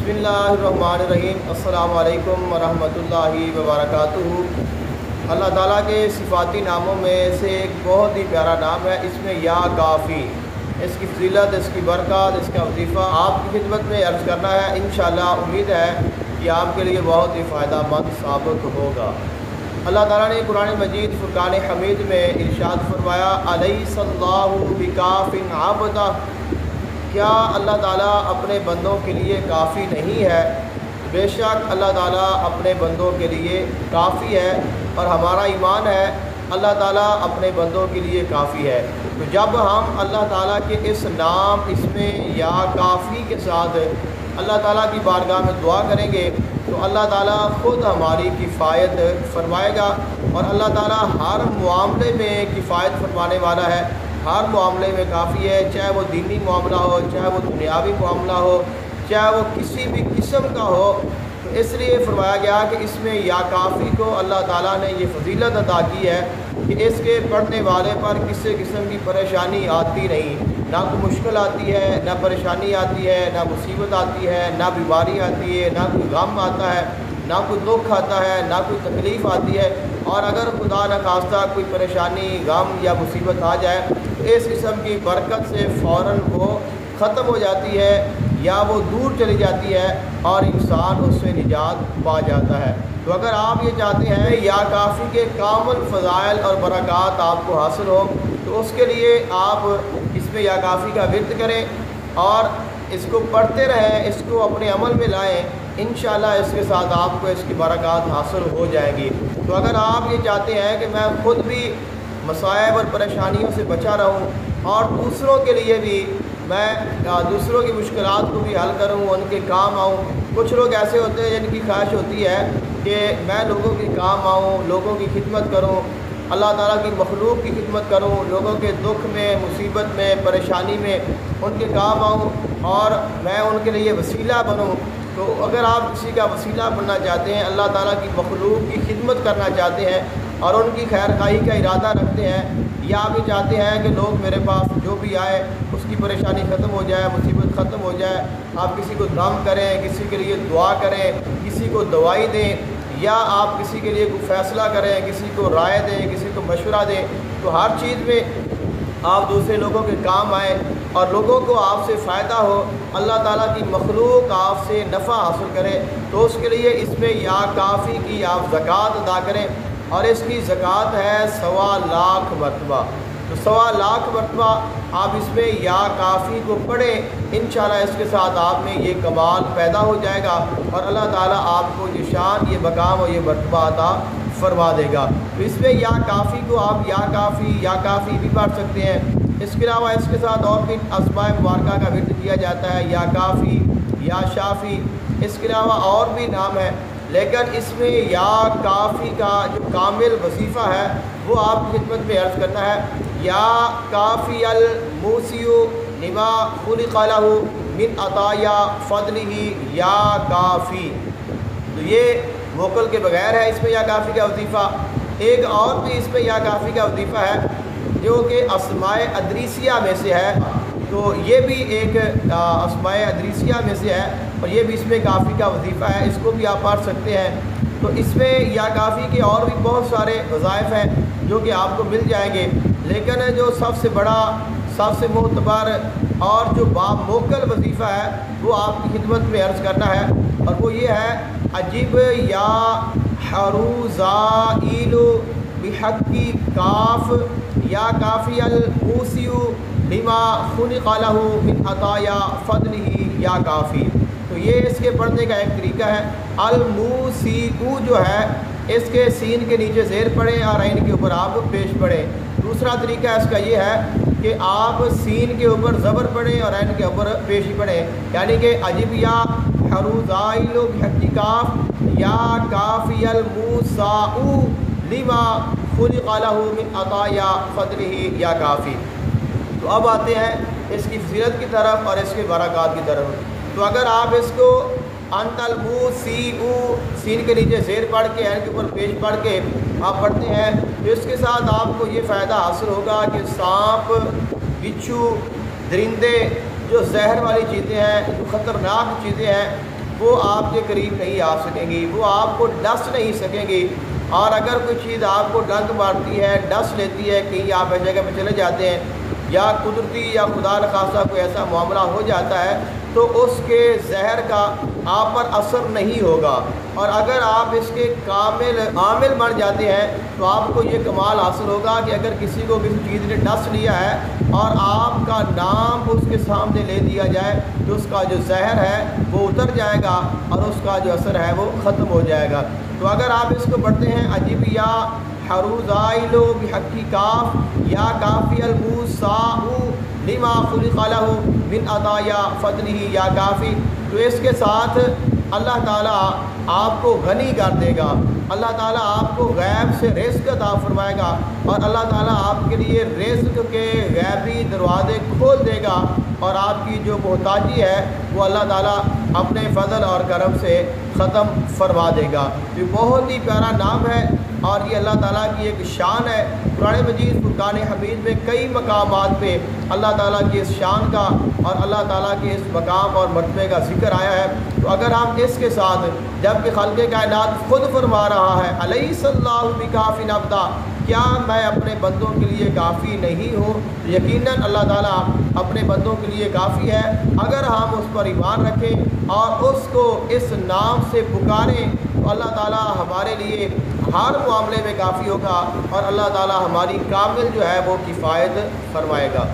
बिस्मिल्लाहिर्रहमानिर्रहीम। अस्सलामु अलैकुम वरहमतुल्लाहि वबरकातुहू। अल्लाह ताला के सिफ़ाती नामों में से एक बहुत ही प्यारा नाम है। इसमें या काफ़ी, इसकी फजीलत, इसकी बरकत, इसका वजीफ़ा आपकी खिदमत में अर्ज़ करना है। इंशाअल्लाह उम्मीद है कि आपके लिए बहुत ही फ़ायदामंद साबित होगा। अल्लाह ताला ने कुरान मजीद फुरकान हमीद में इरशाद फरमाया, अलैहिस्सलाहु बिकाफ़िन अब्दा, क्या अल्लाह ताला अपने बंदों के लिए काफ़ी नहीं है? बेशक अल्लाह ताला अपने बंदों के लिए काफ़ी है और हमारा ईमान है अल्लाह ताला अपने बंदों के लिए काफ़ी है। तो जब हम अल्लाह ताला के इस नाम, इसमें या काफ़ी के साथ अल्लाह ताला की बारगाह में दुआ करेंगे तो अल्लाह ताला ख़ुद हमारी किफ़ायत फरमाएगा। और अल्लाह ताला हर मामले में किफ़ायत फरमाने वाला है, हर मामले में काफ़ी है। चाहे वो दीनी मामला हो, चाहे वो दुनियावी मामला हो, चाहे वो किसी भी किस्म का हो। तो इसलिए फरमाया गया कि इसमें या काफ़ी को अल्लाह ताला ने ये फजीलत अता की है कि इसके पढ़ने वाले पर किसी किस्म की परेशानी आती नहीं। ना कोई मुश्किल आती है, ना परेशानी आती है, ना मुसीबत आती है, ना बीमारी आती है, ना कोई गम आता है, ना कोई दुख आता है, ना कोई तकलीफ़ आती है। और अगर खुदा न खास्ता कोई परेशानी, गम या मुसीबत आ जाए तो इस किस्म की बरकत से फ़ौरन वो ख़त्म हो जाती है या वो दूर चली जाती है और इंसान उससे निजात पा जाता है। तो अगर आप ये चाहते हैं या काफ़ी के कामिल फ़ज़ाइल और बरक़ात आपको हासिल हो तो उसके लिए आप इसमें या काफ़ी का विर्द करें और इसको पढ़ते रहें, इसको अपने अमल में लाएँ। इंशाअल्लाह इसके साथ आपको इसकी बरक़ात हासिल हो जाएगी। तो अगर आप ये चाहते हैं कि मैं ख़ुद भी मसाइब और परेशानियों से बचा रहूं और दूसरों के लिए भी मैं दूसरों की मुश्किलात को भी हल करूं, उनके काम आऊं। कुछ लोग ऐसे होते हैं जिनकी ख्वाहिश होती है कि मैं लोगों के काम आऊं, लोगों की खिदमत करूं, अल्लाह ताला की मखलूक की खिदमत करूं, लोगों के दुख में, मुसीबत में, परेशानी में उनके काम आऊं और मैं उनके लिए वसीला बनूं। तो अगर आप किसी का वसीला बनना चाहते हैं, अल्लाह ताला की मखलूक की खिदमत करना चाहते हैं और उनकी खैर खाई का इरादा रखते हैं, या आप ये चाहते हैं कि लोग मेरे पास जो भी आए उसकी परेशानी ख़त्म हो जाए, मुसीबत ख़त्म हो जाए, आप किसी को दम करें, किसी के लिए दुआ करें, किसी को दवाई दें, या आप किसी के लिए कोई फ़ैसला करें, किसी को राय दें, किसी को मशवरा दें, तो हर चीज़ में आप दूसरे लोगों के काम आए और लोगों को आपसे फ़ायदा हो, अल्लाह ताला की मखलूक आपसे नफ़ा हासिल करे, तो उसके लिए इसमें या काफ़ी की आप ज़कात अदा करें। और इसकी ज़कात है 1.25 लाख मरतबा। तो 1.25 लाख मरतबा आप इसमें या काफ़ी को पढ़ें। इंशाअल्लाह इसके साथ आप में ये कमाल पैदा हो जाएगा और अल्लाह ताला आपको ये शान, ये मकाम और ये मरतबा अता फरमा देगा। तो इसमें या काफ़ी को आप या काफ़ी भी पढ़ सकते हैं। इसके अलावा इसके साथ और भी अस्माए मुबारका का विर्द किया जाता है, या काफ़ी, या शाफ़ी। इसके अलावा और भी नाम है, लेकिन इसमें या काफ़ी का जो कामिल वजीफ़ा है वो आपकी खिदमत में अर्ज़ करना है, या काफ़ी अल मूसियु निमा खुलिक़ लहू मिन अताया फ़ज़लिही या काफ़ी। तो ये वोकल के बगैर है इसमें या काफ़ी का वजीफ़ा। एक और भी इसमें या काफ़ी का वजीफ़ा है जो कि अस्माए अदरीसिया में से है। तो ये भी एक अस्माए अदरीसिया में से है और ये भी इसमें काफ़ी का वजीफ़ा है, इसको भी आप पढ़ सकते हैं। तो इसमें या काफ़ी के और भी बहुत सारे वज़ाइफ हैं जो कि आपको मिल जाएंगे, लेकिन जो सबसे बड़ा, सबसे मोतबर और जो बामोकल वजीफ़ा है वो आपकी खिदमत में अर्ज़ करना है, और वो ये है, अजीब या हरूज़ाइलु बिहक़्क़ि काफ़ या काफ़ी अल मूसियु लिमा खुलिक़ लहू मिन अताया फ़ज़लिही या काफ़ी। तो ये इसके पढ़ने का एक तरीका है। अल मूसियु जो है इसके सीन के नीचे ज़ेर पढ़ें और आइन के ऊपर आप पेश पढ़ें। दूसरा तरीका इसका ये है कि आप सीन के ऊपर ज़बर पढ़ें और आइन के ऊपर पेश पढ़ें, यानी कि अजिब या हरूज़ाइलु बिहक़्क़ि काफ़ या काफ़ी अल मूसाउ लिमा खुलिक़ लहू मिन अताया फ़ज़लिही या काफ़ी। तो अब आते हैं इसकी फजीलत की तरफ और इसके बरक़ात की तरफ। तो अगर आप इसको अंतल मूसीउ सीन के नीचे ज़ेर पढ़ के, एन के ऊपर पेश पढ़ के आप पढ़ते हैं तो इसके साथ आपको ये फ़ायदा हासिल होगा कि सांप, बिच्छू, दरिंदे, जो जहर वाली चीज़ें हैं, जो ख़तरनाक चीज़ें हैं, وہ آپ کے قریب نہیں آ سکیں گی، وہ آپ کو ڈس نہیں سکیں گی۔ اور اگر کوئی چیز آپ کو ڈنک مارتی ہے، ڈس لیتی ہے، کہیں آپ ایسی جگہ پہ چلے جاتے ہیں، یا قدرتی یا خدا نخواستہ کوئی ایسا معاملہ ہو جاتا ہے، تو اس کے زہر کا آپ پر اثر نہیں ہوگا۔ اور اگر آپ اس کے عامل بن جاتے ہیں تو آپ کو یہ کمال حاصل ہوگا کہ اگر کسی کو کسی چیز نے ڈس لیا ہے اور آپ کا نام اس کے سامنے لے دیا جائے تو اس کا جو زہر ہے وہ اتر جائے گا اور اس کا جو اثر ہے وہ ختم ہو جائے گا۔ تو اگر آپ اس کو پڑھتے ہیں عجیب یا حروزائلو بحقی کاف یا کافی الموساء لما خلق لہ من عطایا فضلہ یا کافی، تو اس کے ساتھ اللہ تعالیٰ آپ کو غنی کر دے گا، اللہ تعالیٰ آپ کو غیب سے رزق عطا فرمائے گا، اور اللہ تعالیٰ آپ کے لیے رزق کے غیبی دروازے کھول دے گا، اور آپ کی جو محتاجی ہے وہ اللہ تعالیٰ اپنے فضل اور کرم سے ختم فرما دے گا۔ یہ بہت ہی پیارا نام ہے اور یہ اللہ تعالیٰ کی ایک شان ہے۔ قرآن مجید فرقان حمید میں کئی مقامات پہ اللہ تعالیٰ کی اس شان کا اور اللہ تعالیٰ کے اس مقام اور مرتبے کا ذکر آیا ہے۔ تو اگر ہم اس کے ساتھ، جب کہ خالق کائنات خود فرما رہا ہے الیس اللہ بکافٍ عبدا، کیا میں اپنے بندوں کے لیے کافی نہیں ہوں، یقیناً اللہ تعالیٰ اپنے بندوں کے لیے کافی ہے۔ اگر ہم اس پر ایمان رکھیں اور اس کو اس نام سے پکاریں تو اللہ تعالیٰ ہمارے لیے ہر معاملے میں کافی ہوگا، اور اللہ تعالیٰ ہماری کامل جو ہے وہ کفایت فرمائے گا۔